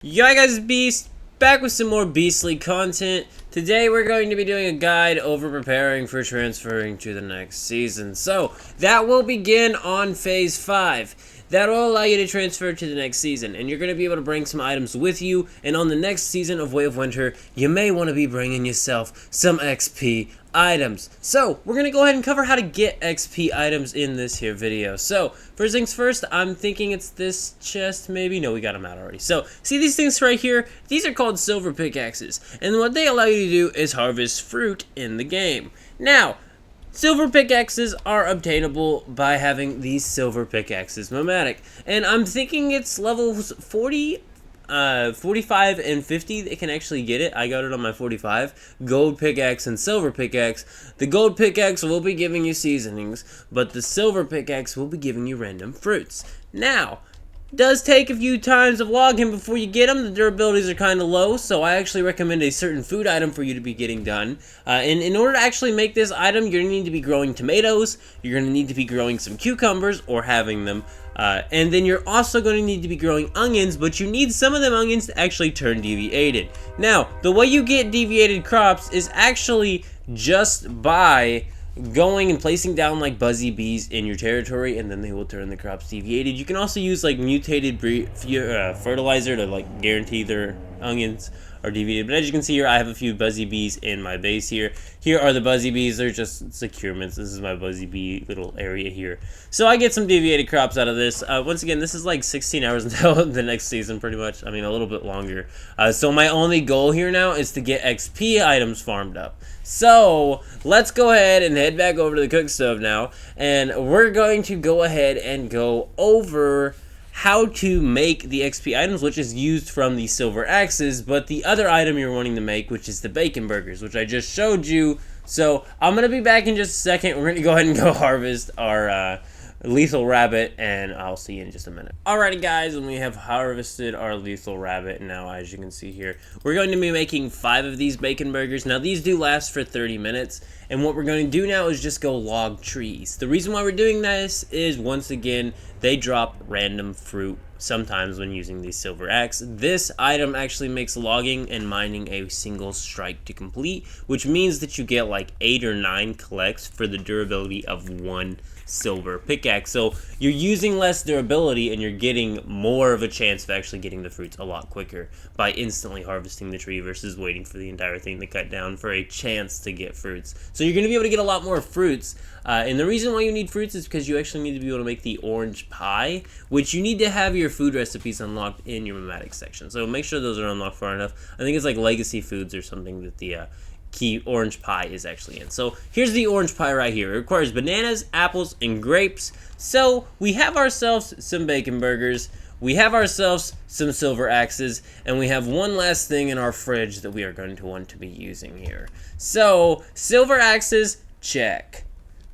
Yo guys, Beast, back with some more beastly content. Today we're going to be doing a guide over preparing for transferring to the next season. So, that will begin on Phase 5. That will allow you to transfer to the next season, and you're going to be able to bring some items with you, and on the next season of Way of Winter, you may want to be bringing yourself some XP items. So, we're going to go ahead and cover how to get XP items in this here video. So, first things first, I'm thinking it's this chest, maybe? No, we got them out already. So, see these things right here? These are called silver pickaxes, and what they allow you to do is harvest fruit in the game. Now, silver pickaxes are obtainable by having these silver pickaxes Memetic, and I'm thinking it's levels 40, 45 and 50 that can actually get it. I got it on my 45. Gold pickaxe and silver pickaxe. The gold pickaxe will be giving you seasonings, but the silver pickaxe will be giving you random fruits. Now, does take a few times of logging before you get them. The durabilities are kind of low, so I actually recommend a certain food item for you to be getting done. And in order to actually make this item, you're going to need to be growing tomatoes, you're going to need to be growing some cucumbers, or having them, and then you're also going to need to be growing onions, but you need some of them onions to actually turn deviated. Now, the way you get deviated crops is actually just by going and placing down like buzzy bees in your territory, and then they will turn the crops deviated. You can also use like mutated fertilizer to like guarantee their onions are deviated. But as you can see here, I have a few buzzy bees in my base here. Here are the buzzy bees. They're just securements. This is my buzzy bee little area here. So I get some deviated crops out of this. Once again, this is like 16 hours until the next season, pretty much. I mean, a little bit longer. So my only goal here now is to get XP items farmed up. So let's go ahead and head back over to the cook stove now, and we're going to go ahead and go over how to make the XP items, which is used from the silver axes, but the other item you're wanting to make, which is the bacon burgers, which I just showed you. So I'm going to be back in just a second. We're going to go ahead and go harvest our lethal rabbit, and I'll see you in just a minute. Alrighty guys, and we have harvested our lethal rabbit. Now, as you can see here, we're going to be making 5 of these bacon burgers. Now, these do last for 30 minutes, and what we're going to do now is just go log trees. The reason why we're doing this is, once again, they drop random fruit sometimes when using the silver axe. This item actually makes logging and mining a single strike to complete, which means that you get like 8 or 9 collects for the durability of 1 silver pickaxe. So you're using less durability, and you're getting more of a chance of actually getting the fruits a lot quicker by instantly harvesting the tree versus waiting for the entire thing to cut down for a chance to get fruits. So you're going to be able to get a lot more fruits, and the reason why you need fruits is because you actually need to be able to make the orange pie, which you need to have your food recipes unlocked in your Memetic section. So make sure those are unlocked far enough. I think it's like legacy foods or something that the key orange pie is actually in. So here's the orange pie right here. It requires bananas, apples, and grapes. So we have ourselves some bacon burgers, we have ourselves some silver axes, and we have one last thing in our fridge that we are going to want to be using here. So silver axes, check.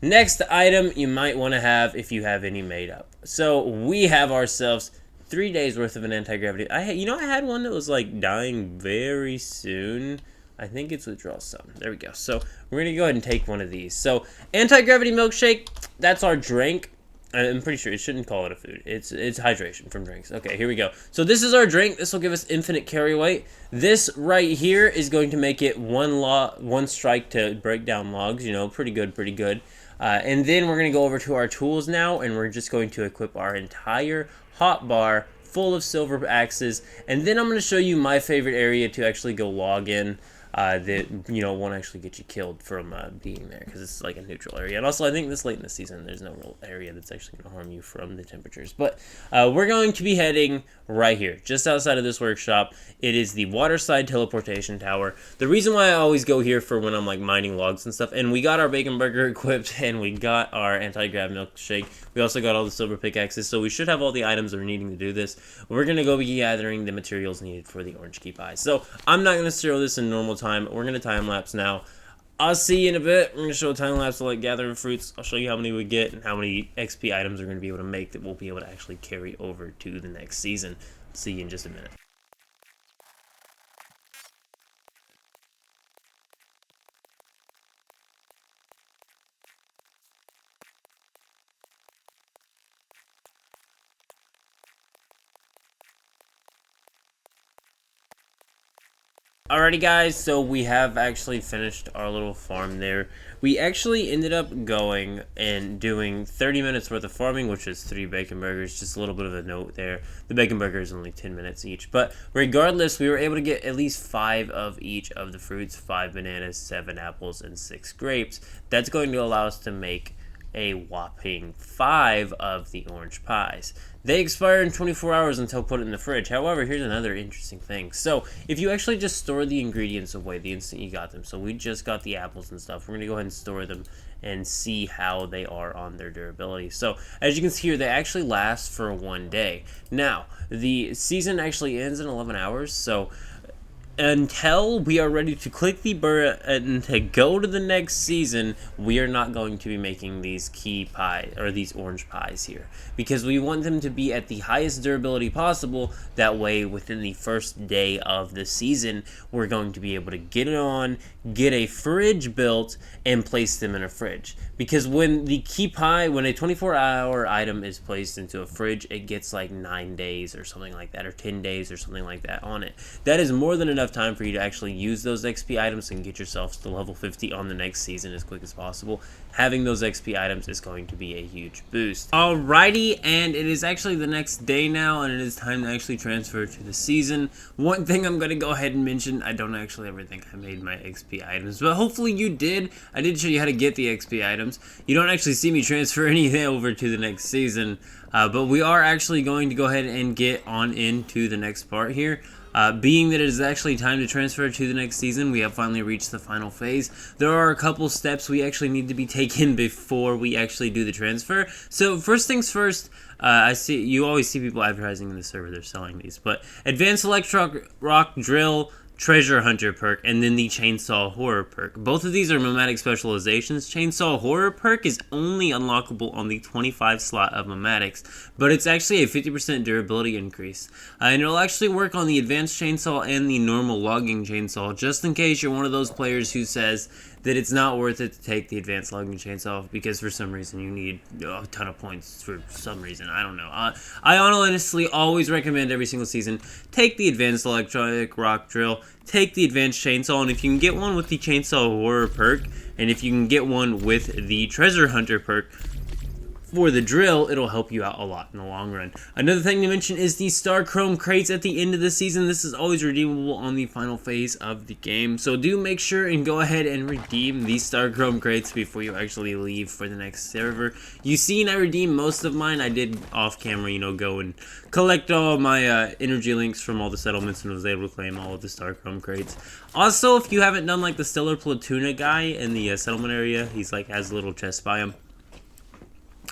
Next item you might want to have, if you have any made up. So we have ourselves 3 days worth of an anti-gravity. I had one that was like dying very soon. I think it's withdrawal some. There we go. So we're going to go ahead and take one of these. So anti-gravity milkshake, that's our drink. I'm pretty sure it shouldn't call it a food. It's hydration from drinks. Okay, here we go. So this is our drink. This will give us infinite carry weight. This right here is going to make it one strike to break down logs. You know, pretty good, pretty good. And then we're going to go over to our tools now, and we're just going to equip our entire hotbar full of silver axes. And then I'm going to show you my favorite area to actually go log in. That, you know, won't actually get you killed from being there, because it's like a neutral area. And also, I think this late in the season, there's no real area that's actually going to harm you from the temperatures. But we're going to be heading right here, just outside of this workshop. It is the waterside teleportation tower. The reason why I always go here for when I'm like mining logs and stuff, and we got our bacon burger equipped, and we got our anti-grav milkshake. We also got all the silver pickaxes, so we should have all the items that we're needing to do this. We're going to go be gathering the materials needed for the orange key pie. So I'm not going to show this in normal time. We're going to time lapse now. I'll see you in a bit. We're going to show a time lapse of like gathering fruits. I'll show you how many we get and how many XP items we're going to be able to make that we'll be able to actually carry over to the next season. See you in just a minute. Alrighty guys, so we have actually finished our little farm there. We actually ended up going and doing 30 minutes worth of farming, which is 3 bacon burgers. Just a little bit of a note there. The bacon burger is only 10 minutes each. But regardless, we were able to get at least 5 of each of the fruits. 5 bananas, 7 apples, and 6 grapes. That's going to allow us to make a whopping 5 of the orange pies. They expire in 24 hours until put in the fridge. However, here's another interesting thing. So, if you actually just store the ingredients away the instant you got them, so we just got the apples and stuff, we're going to go ahead and store them and see how they are on their durability. So, as you can see here, they actually last for 1 day. Now, the season actually ends in 11 hours, so until we are ready to click the button to go to the next season, we are not going to be making these key pie or these orange pies here, because we want them to be at the highest durability possible. That way, within the first day of the season, we're going to be able to get it on, get a fridge built, and place them in a fridge. Because when the key pie, when a 24-hour item is placed into a fridge, it gets like 9 days or something like that, or 10 days or something like that on it. That is more than enough time for you to actually use those XP items and get yourself to level 50 on the next season as quick as possible. Having those XP items is going to be a huge boost. Alrighty, and it is actually the next day now, and it is time to actually transfer to the season. One thing I'm going to go ahead and mention, I don't actually ever think I made my XP items, but hopefully you did. I did show you how to get the XP items. You don't actually see me transfer anything over to the next season, but we are actually going to go ahead and get on into the next part here. Being that it is actually time to transfer to the next season, we have finally reached the final phase. There are a couple steps we actually need to be taken before we actually do the transfer. So first things first, you always see people advertising in the server, they're selling these, but Advanced Rock Drill, Treasure Hunter perk, and then the Chainsaw Horror perk. Both of these are Memetic specializations. Chainsaw Horror perk is only unlockable on the 25 slot of Memetics, but it's actually a 50% durability increase. And it'll actually work on the Advanced Chainsaw and the normal Logging Chainsaw, just in case you're one of those players who says that it's not worth it to take the Advanced Logging Chainsaw because for some reason you need a ton of points for some reason. I don't know. I honestly always recommend every single season, take the Advanced Electronic Rock Drill, take the Advanced Chainsaw, and if you can get one with the Chainsaw Horror perk, and if you can get one with the Treasure Hunter perk, for the drill, it'll help you out a lot in the long run. Another thing to mention is the Star Chrome crates at the end of the season. This is always redeemable on the final phase of the game. So do make sure and go ahead and redeem these Star Chrome crates before you actually leave for the next server. You've seen I redeemed most of mine. I did off camera, go and collect all my energy links from all the settlements and was able to claim all of the Star Chrome crates. Also, if you haven't done like the Stellar Platuna guy in the settlement area, he's like has a little chest by him.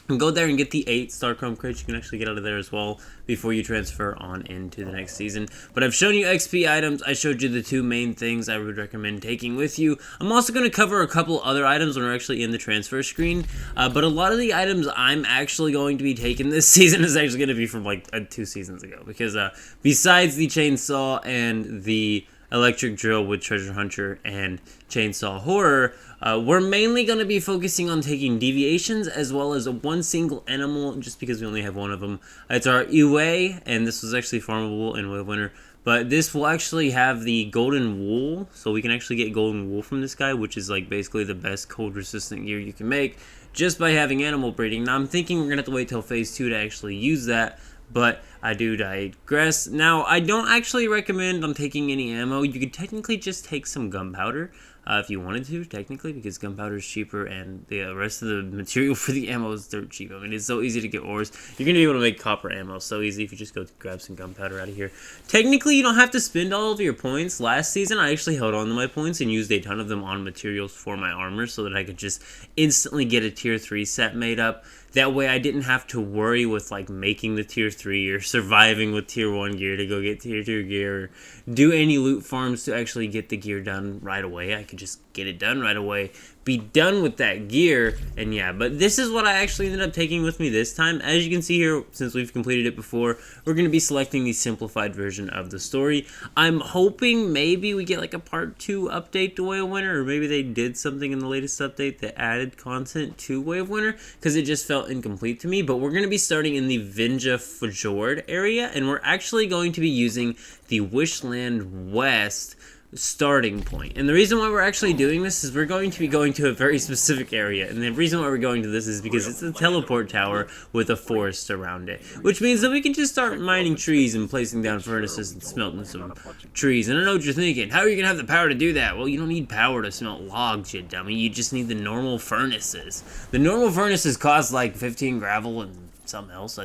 And go there and get the 8 Star Chrome crates. You can actually get out of there as well before you transfer on into the next season. But I've shown you XP items. I showed you the 2 main things I would recommend taking with you. I'm also going to cover a couple other items when we're actually in the transfer screen. But a lot of the items I'm actually going to be taking this season is actually going to be from like 2 seasons ago. Because besides the chainsaw and the electric drill with Treasure Hunter and Chainsaw Horror, we're mainly going to be focusing on taking deviations as well as one single animal, just because we only have one of them. It's our Uwe, and this was actually farmable in Way of Winter, but this will actually have the golden wool, so we can actually get golden wool from this guy, which is like basically the best cold resistant gear you can make just by having animal breeding. Now I'm thinking we're going to have to wait till phase 2 to actually use that, but I do digress. Now, I don't actually recommend on taking any ammo. You could technically just take some gunpowder if you wanted to, technically, because gunpowder is cheaper and the rest of the material for the ammo is dirt cheap. I mean, it's so easy to get ores. You're going to be able to make copper ammo so easy if you just go grab some gunpowder out of here. Technically, you don't have to spend all of your points. Last season, I actually held on to my points and used a ton of them on materials for my armor so that I could just instantly get a tier 3 set made up. That way I didn't have to worry with like making the tier 3 or surviving with tier 1 gear to go get tier 2 gear or do any loot farms to actually get the gear done right away. I could just get it done right away, be done with that gear, and yeah, but this is what I actually ended up taking with me this time. As you can see here, since we've completed it before, we're going to be selecting the simplified version of the story. I'm hoping maybe we get like a part 2 update to Way of Winter, or maybe they did something in the latest update that added content to Way of Winter, because it just felt incomplete to me. But we're going to be starting in the Vinja Fjord area, and we're actually going to be using the Wishland West starting point. And the reason why we're actually doing this is we're going to be going to a very specific area. And the reason why we're going to this is because it's a teleport tower with a forest around it. Which means that we can just start mining trees and placing down furnaces and smelting some trees. And I know what you're thinking. How are you going to have the power to do that? Well, you don't need power to smelt logs, you dummy. You just need the normal furnaces. The normal furnaces cost like 15 gravel and something else.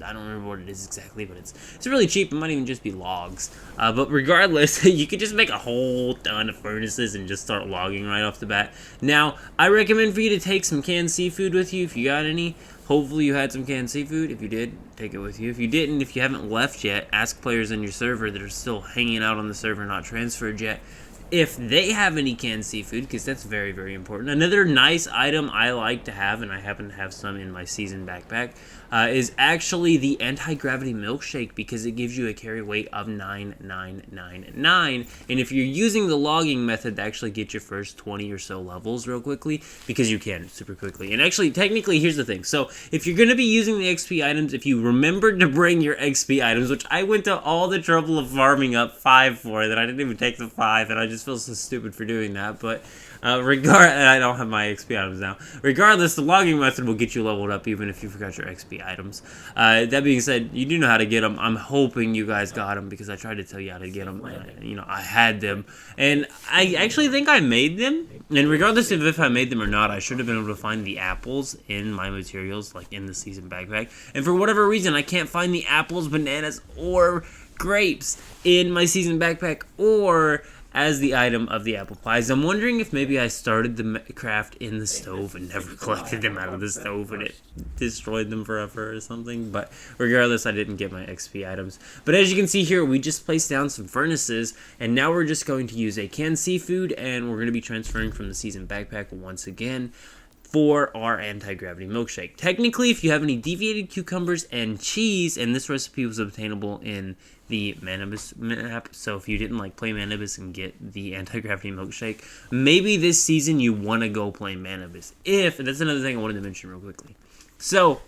I don't remember what it is exactly, but it's really cheap. It might even just be logs. But regardless, you could just make a whole ton of furnaces and just start logging right off the bat. Now, I recommend for you to take some canned seafood with you if you got any. Hopefully you had some canned seafood. If you did, take it with you. If you didn't, if you haven't left yet, ask players in your server that are still hanging out on the server, not transferred yet, if they have any canned seafood, because that's very, very important. Another nice item I like to have, and I happen to have some in my season backpack, is actually the anti-gravity milkshake, because it gives you a carry weight of 9999. And if you're using the logging method to actually get your first 20 or so levels real quickly, because you can super quickly. And actually, technically, here's the thing. So if you're going to be using the XP items, if you remembered to bring your XP items, which I went to all the trouble of farming up 5 for, that I didn't even take the 5, and I just feel so stupid for doing that, but I don't have my XP items now. Regardless, the logging method will get you leveled up even if you forgot your XP items. That being said, you do know how to get them. I'm hoping you guys got them because I tried to tell you how to get them. I had them, and I actually think I made them. And regardless of if I made them or not, I should have been able to find the apples in my materials, like in the season backpack. And for whatever reason, I can't find the apples, bananas, or grapes in my season backpack, or as the item of the apple pies. I'm wondering if maybe I started the craft in the stove and never collected them out of the stove and it destroyed them forever or something. But regardless, I didn't get my XP items. But as you can see here, we just placed down some furnaces, and now we're just going to use a canned seafood, and we're going to be transferring from the season backpack once again for our anti-gravity milkshake. Technically, if you have any deviated cucumbers and cheese, and this recipe was obtainable in the Manibus map, so if you didn't play Manibus and get the anti-gravity milkshake, maybe this season you want to go play Manibus. That's another thing I wanted to mention real quickly. So,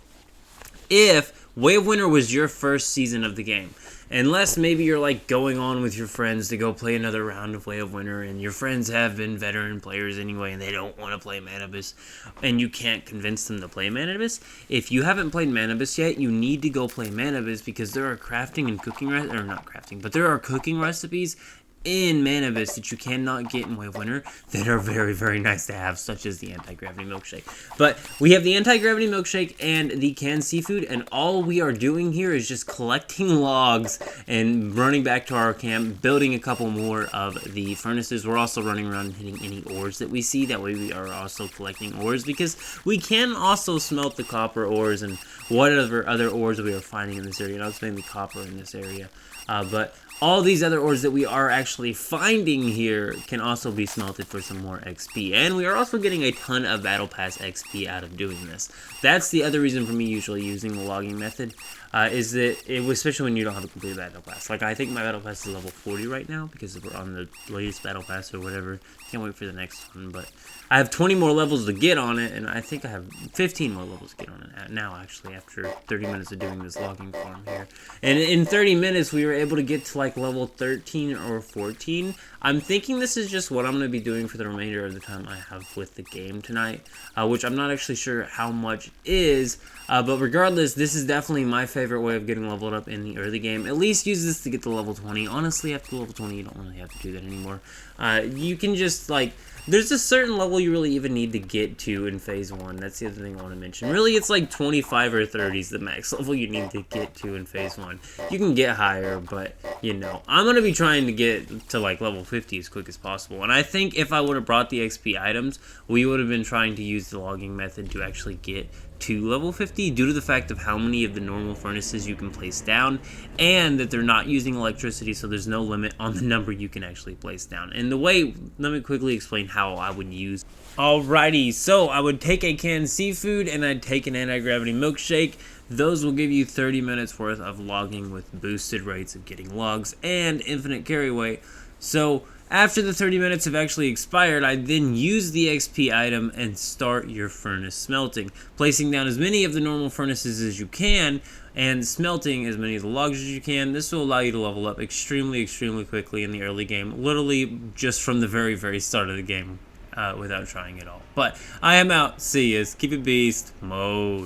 if Way of Winter was your first season of the game, unless maybe you're going on with your friends to go play another round of Way of Winter, and your friends have been veteran players anyway and they don't want to play Manibus, and you can't convince them to play Manibus, if you haven't played Manibus yet, you need to go play Manibus, because there are crafting and cooking there are cooking recipes in Manibus that you cannot get in Way of Winter that are very, very nice to have, such as the anti-gravity milkshake. But we have the anti-gravity milkshake and the canned seafood, and all we are doing here is just collecting logs and running back to our camp, building a couple more of the furnaces. We're also running around and hitting any ores that we see. That way we are also collecting ores, because we can also smelt the copper ores and whatever other ores we are finding in this area. And I was mainly copper in this area. But all these other ores that we are actually finding here can also be smelted for some more XP. And we are also getting a ton of Battle Pass XP out of doing this. That's the other reason for me usually using the logging method, is that, especially when you don't have a complete Battle Pass. I think my Battle Pass is level 40 right now, because we're on the latest Battle Pass or whatever. Can't wait for the next one, but I have 20 more levels to get on it, and I think I have 15 more levels to get on it now, actually, after 30 minutes of doing this logging farm here. And in 30 minutes, we were able to get to level 13 or 14. I'm thinking this is just what I'm going to be doing for the remainder of the time I have with the game tonight, which I'm not actually sure how much is, but regardless, this is definitely my favorite way of getting leveled up in the early game. At least use this to get to level 20. Honestly, after level 20, you don't really have to do that anymore. You can just, there's a certain level you really even need to get to in Phase 1. That's the other thing I want to mention. Really, it's 25 or 30 is the max level you need to get to in Phase 1. You can get higher, but, I'm going to be trying to get to, level 50 as quick as possible. And I think if I would have brought the XP items, we would have been trying to use the logging method to actually get to level 50, due to the fact of how many of the normal furnaces you can place down, and that they're not using electricity, so there's no limit on the number you can actually place down. And let me quickly explain how I would use. Alrighty, so I would take a canned seafood and I'd take an anti-gravity milkshake. Those will give you 30 minutes worth of logging with boosted rates of getting logs and infinite carry weight. So After the 30 minutes have actually expired, I then use the XP item and start your furnace smelting, placing down as many of the normal furnaces as you can and smelting as many of the logs as you can. This will allow you to level up extremely quickly in the early game, literally just from the very start of the game without trying at all. But I am out. See yas. Keep it beast mode.